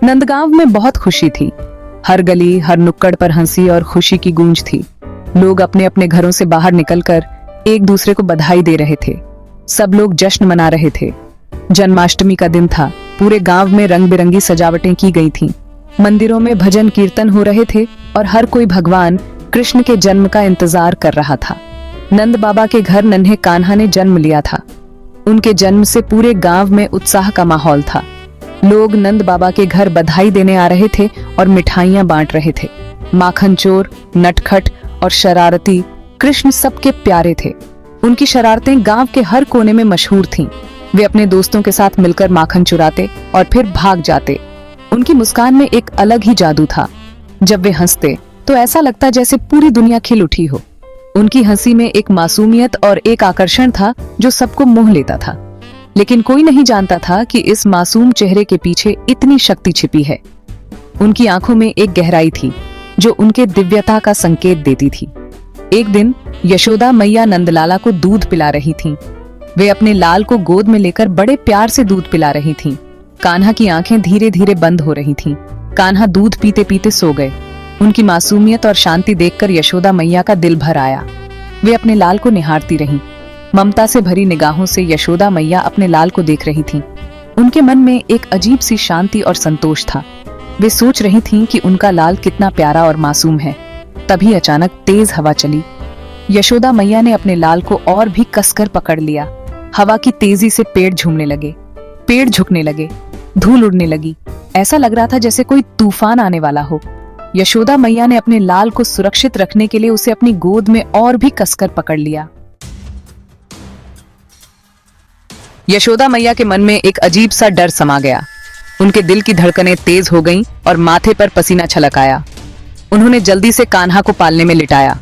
नंदगांव में बहुत खुशी थी। हर गली, हर नुक्कड़ पर हंसी और खुशी की गूंज थी। लोग अपने अपने घरों से बाहर निकलकर एक दूसरे को बधाई दे रहे थे। सब लोग जश्न मना रहे थे। जन्माष्टमी का दिन था। पूरे गांव में रंग बिरंगी सजावटें की गई थीं। मंदिरों में भजन कीर्तन हो रहे थे और हर कोई भगवान कृष्ण के जन्म का इंतजार कर रहा था। नंद बाबा के घर नन्हे कान्हा ने जन्म लिया था। उनके जन्म से पूरे गांव में उत्साह का माहौल था। लोग नंद बाबा के घर बधाई देने आ रहे थे और मिठाइयां बांट रहे थे। माखन चोर, नटखट और शरारती कृष्ण सबके प्यारे थे। उनकी शरारतें गांव के हर कोने में मशहूर थीं। वे अपने दोस्तों के साथ मिलकर माखन चुराते और फिर भाग जाते। उनकी मुस्कान में एक अलग ही जादू था। जब वे हंसते तो ऐसा लगता जैसे पूरी दुनिया खिल उठी हो। उनकी हंसी में एक मासूमियत और एक आकर्षण था जो सबको मोह लेता था। लेकिन कोई नहीं जानता था कि इस मासूम चेहरे के पीछे इतनी शक्ति छिपी है। उनकी आंखों में एक गहराई थी जो उनके दिव्यता का संकेत देती थी। एक दिन यशोदा मैया नंदलाला को दूध पिला रही थीं। वे अपने लाल को गोद में लेकर बड़े प्यार से दूध पिला रही थीं। कान्हा की आंखें धीरे धीरे बंद हो रही थीं। कान्हा दूध पीते पीते सो गए। उनकी मासूमियत और शांति देखकर यशोदा मैया का दिल भर आया। वे अपने लाल को निहारती रहीं। ममता से भरी निगाहों से यशोदा मैया अपने लाल को देख रही थीं। उनके मन में एक अजीब सी शांति और संतोष था। वे सोच रही थीं कि उनका लाल कितना प्यारा और मासूम है। तभी अचानक तेज हवा चली। यशोदा मैया ने अपने लाल को और भी कसकर पकड़ लिया। हवा की तेजी से पेड़ झूमने लगे, पेड़ झुकने लगे, धूल उड़ने लगी। ऐसा लग रहा था जैसे कोई तूफान आने वाला हो। यशोदा मैया ने अपने लाल को सुरक्षित रखने के लिए उसे अपनी गोद में और भी कसकर पकड़ लिया। यशोदा मैया के मन में एक अजीब सा डर समा गया। उनके दिल की धड़कनें तेज हो गईं और माथे पर पसीना छलक आया। उन्होंने जल्दी से कान्हा को पालने में लिटाया।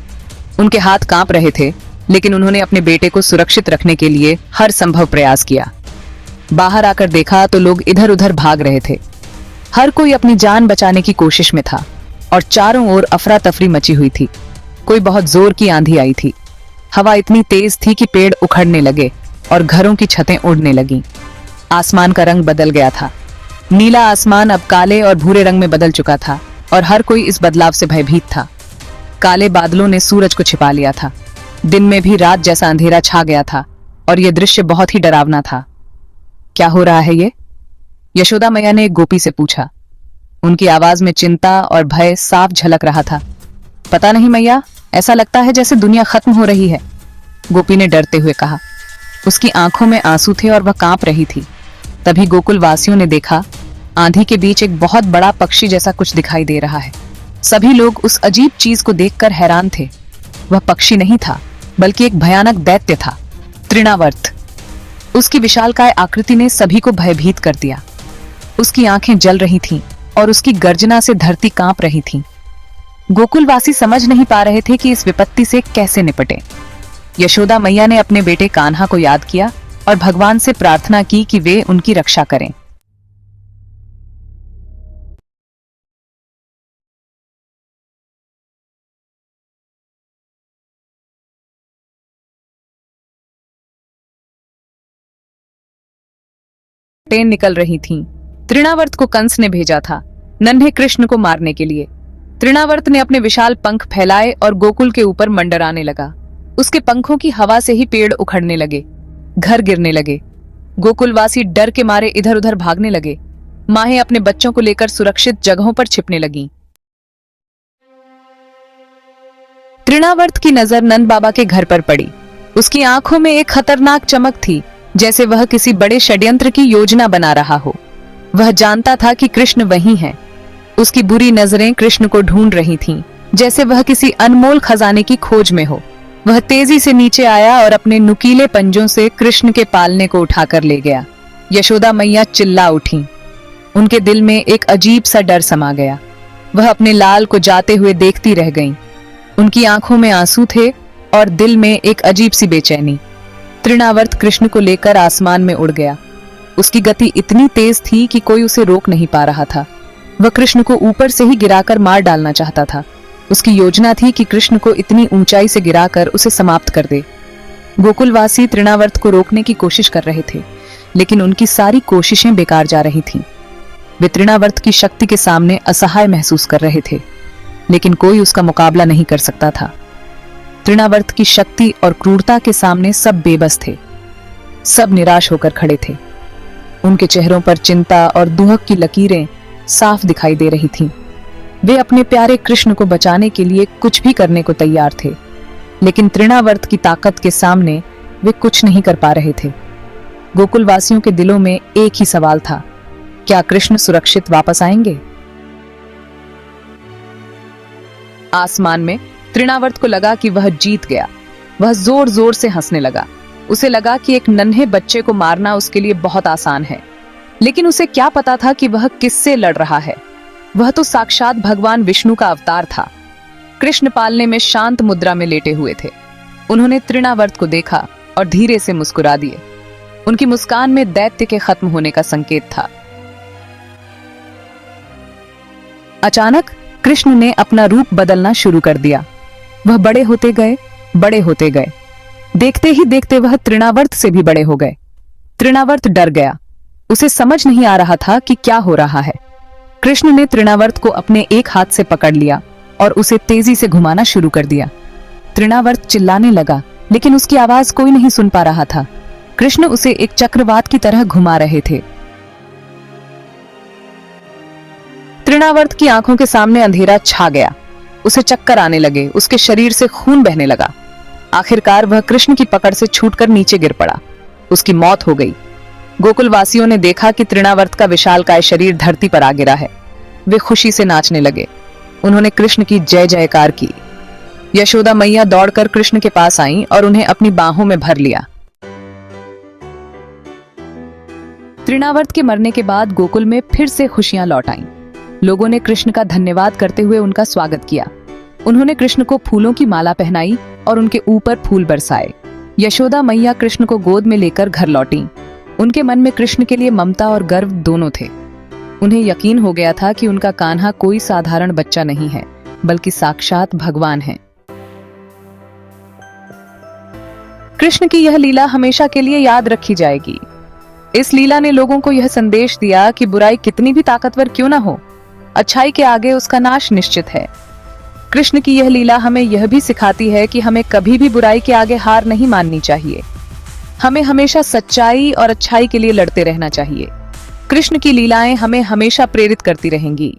उनके हाथ कांप रहे थे, लेकिन उन्होंने अपने बेटे को सुरक्षित रखने के लिए हर संभव प्रयास किया। बाहर आकर देखा तो लोग इधर उधर भाग रहे थे। हर कोई अपनी जान बचाने की कोशिश में था और चारों ओर अफरा तफरी मची हुई थी। कोई बहुत जोर की आंधी आई थी। हवा इतनी तेज थी कि पेड़ उखड़ने लगे और घरों की छतें उड़ने लगीं। आसमान का रंग बदल गया था। नीला आसमान अब काले और भूरे रंग में बदल चुका था और हर कोई इस बदलाव से भयभीत था। काले बादलों ने सूरज को छिपा लिया था। दिन में भी रात जैसा अंधेरा छा गया था और यह दृश्य बहुत ही डरावना था। क्या हो रहा है ये? यशोदा मैया ने एक गोपी से पूछा। उनकी आवाज में चिंता और भय साफ झलक रहा था। पता नहीं मैया, ऐसा लगता है जैसे दुनिया खत्म हो रही है, गोपी ने डरते हुए कहा। उसकी आंखों में आंसू थे और वह कांप रही थी। तभी गोकुल वासियों ने देखा, आंधी के बीच एक बहुत बड़ा पक्षी जैसा कुछ दिखाई दे रहा है। सभी लोग उस अजीब चीज को देखकर हैरान थे। वह पक्षी नहीं था, बल्कि एक भयानक दैत्य था, तृणावर्त। उसकी विशालकाय आकृति ने सभी को भयभीत कर दिया। उसकी आंखें जल रही थीं और उसकी गर्जना से धरती कांप रही थी। गोकुलवासी समझ नहीं पा रहे थे कि इस विपत्ति से कैसे निपटे। यशोदा मैया ने अपने बेटे कान्हा को याद किया और भगवान से प्रार्थना की कि वे उनकी रक्षा करें। ट्रेन निकल रही थीं। तृणावर्त को कंस ने भेजा था नन्हे कृष्ण को मारने के लिए। तृणावर्त ने अपने विशाल पंख फैलाए और गोकुल के ऊपर मंडराने लगा। उसके पंखों की हवा से ही पेड़ उखड़ने लगे, घर गिरने लगे। गोकुलवासी डर के मारे इधर उधर भागने लगे। माहें अपने बच्चों को लेकर सुरक्षित जगहों पर छिपने लगीं। तृणावर्त की नजर नंद बाबा के घर पर पड़ी। उसकी आंखों में एक खतरनाक चमक थी, जैसे वह किसी बड़े षड्यंत्र की योजना बना रहा हो। वह जानता था कि कृष्ण वहीं है। उसकी बुरी नजरें कृष्ण को ढूंढ रही थीं, जैसे वह किसी अनमोल खजाने की खोज में हो। वह तेजी से नीचे आया और अपने नुकीले पंजों से कृष्ण के पालने को उठाकर ले गया। यशोदा मैया चिल्ला उठी। उनके दिल में एक अजीब सा डर समा गया। वह अपने लाल को जाते हुए देखती रह गईं। उनकी आंखों में आंसू थे और दिल में एक अजीब सी बेचैनी। तृणावर्त कृष्ण को लेकर आसमान में उड़ गया। उसकी गति इतनी तेज थी कि कोई उसे रोक नहीं पा रहा था। वह कृष्ण को ऊपर से ही गिराकर मार डालना चाहता था। उसकी योजना थी कि कृष्ण को इतनी ऊंचाई से गिराकर उसे समाप्त कर दे। गोकुलवासी तृणावर्त को रोकने की कोशिश कर रहे थे, लेकिन उनकी सारी कोशिशें बेकार जा रही थीं। वे तृणावर्त की शक्ति के सामने असहाय महसूस कर रहे थे, लेकिन कोई उसका मुकाबला नहीं कर सकता था। तृणावर्त की शक्ति और क्रूरता के सामने सब बेबस थे। सब निराश होकर खड़े थे। उनके चेहरों पर चिंता और दुहक की लकीरें साफ दिखाई दे रही थीं। वे अपने प्यारे कृष्ण को बचाने के लिए कुछ भी करने को तैयार थे, लेकिन तृणावर्त की ताकत के सामने वे कुछ नहीं कर पा रहे थे। गोकुलवासियों के दिलों में एक ही सवाल था, क्या कृष्ण सुरक्षित वापस आएंगे? आसमान में तृणावर्त को लगा कि वह जीत गया। वह जोर जोर से हंसने लगा। उसे लगा कि एक नन्हे बच्चे को मारना उसके लिए बहुत आसान है, लेकिन उसे क्या पता था कि वह किससे लड़ रहा है। वह तो साक्षात भगवान विष्णु का अवतार था। कृष्ण पालने में शांत मुद्रा में लेटे हुए थे। उन्होंने तृणावर्त को देखा और धीरे से मुस्कुरा दिए। उनकी मुस्कान में दैत्य के खत्म होने का संकेत था। अचानक कृष्ण ने अपना रूप बदलना शुरू कर दिया। वह बड़े होते गए, बड़े होते गए। देखते ही देखते वह तृणावर्त से भी बड़े हो गए। तृणावर्त डर गया। उसे समझ नहीं आ रहा था कि क्या हो रहा है। कृष्ण ने तृणावर्त को अपने एक हाथ से पकड़ लिया और उसे तेजी से घुमाना शुरू कर दिया। तृणावर्त चिल्लाने लगा, लेकिन उसकी आवाज कोई नहीं सुन पा रहा था। कृष्ण उसे एक चक्रवात की तरह घुमा रहे थे। तृणावर्त की आंखों के सामने अंधेरा छा गया। उसे चक्कर आने लगे। उसके शरीर से खून बहने लगा। आखिरकार वह कृष्ण की पकड़ से छूटकर नीचे गिर पड़ा। उसकी मौत हो गई। गोकुलवासियों ने देखा कि तृणावर्त का विशालकाय शरीर धरती पर आ गिरा है। वे खुशी से नाचने लगे। उन्होंने कृष्ण की जय जयकार की। यशोदा मैया दौड़कर कृष्ण के पास आईं और उन्हें अपनी बाहों में भर लिया। तृणावर्त के मरने के बाद गोकुल में फिर से खुशियां लौट आईं। लोगों ने कृष्ण का धन्यवाद करते हुए उनका स्वागत किया। उन्होंने कृष्ण को फूलों की माला पहनाई और उनके ऊपर फूल बरसाए। यशोदा मैया कृष्ण को गोद में लेकर घर लौटी। उनके मन में कृष्ण के लिए ममता और गर्व दोनों थे। उन्हें यकीन हो गया था कि उनका कान्हा कोई साधारण बच्चा नहीं है, बल्कि साक्षात भगवान है। कृष्ण की यह लीला हमेशा के लिए याद रखी जाएगी। इस लीला ने लोगों को यह संदेश दिया कि बुराई कितनी भी ताकतवर क्यों न हो, अच्छाई के आगे उसका नाश निश्चित है। कृष्ण की यह लीला हमें यह भी सिखाती है कि हमें कभी भी बुराई के आगे हार नहीं माननी चाहिए। हमें हमेशा सच्चाई और अच्छाई के लिए लड़ते रहना चाहिए। कृष्ण की लीलाएं हमें हमेशा प्रेरित करती रहेंगी।